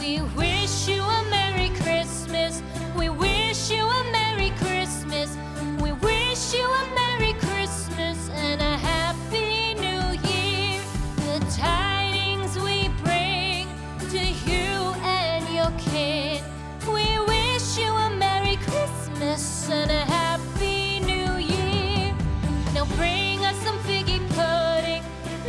We wish you a Merry Christmas. We wish you a Merry Christmas. We wish you a Merry Christmas and a Happy New Year. The tidings we bring to you and your kid. We wish you a Merry Christmas and a Happy New Year. Now bring us some figgy pudding.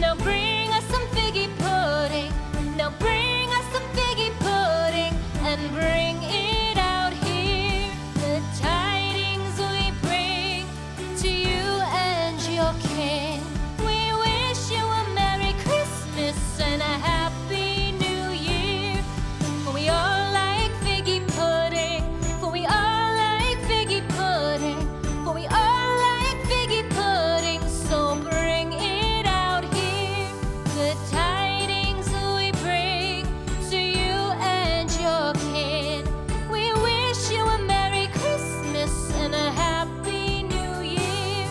Now bring us some figgy pudding. Now bring us some figgy pudding and bring it out here. The tidings we bring to you and your kin. We wish you a Merry Christmas and a Happy New Year. For we all like figgy pudding. For we all like figgy pudding. For we all like figgy pudding. So bring it out here. The tidings we bring to you and your kin. We wish you a Merry Christmas and a Happy New Year.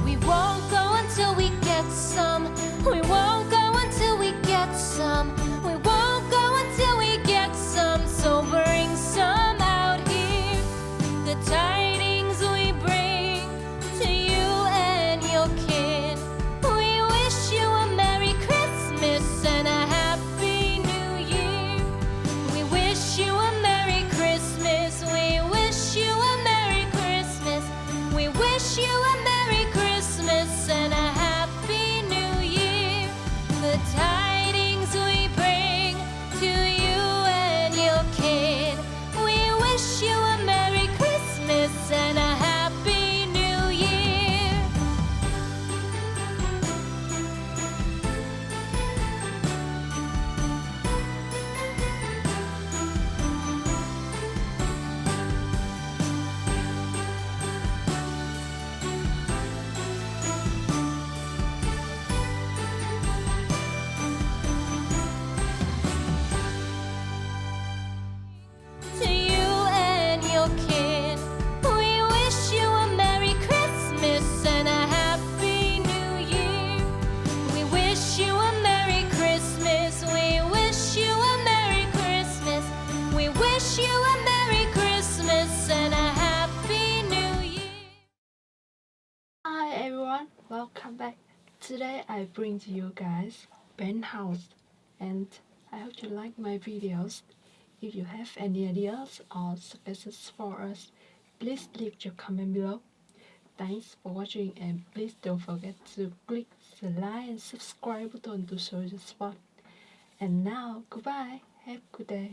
We won't go until we get some. We won't go until we get some. We won't go until we get some. So bring some out here. The tidings we bring to you and your kin. We wish you a Merry Christmas and a Happy New Year. We wish you a Merry Christmas. We wish you a Merry Christmas. We wish you a Merry Christmas and a Happy New Year. The tidings we bring to you and your kid. We wish you a Merry Christmas and a Happy New Year. To you and your kin, we wish you a Merry Christmas and a Happy New Year. We wish you a Merry Christmas. We wish you a Merry Christmas. We wish you a Merry Christmas and a Happy New Year. Hi everyone, welcome back. Today I bring to you guys Penthouse, and I hope you like my videos. If you have any ideas or suggestions for us, please leave your comment below. Thanks for watching, and please don't forget to click the like and subscribe button to show your support. And now, goodbye, have a good day.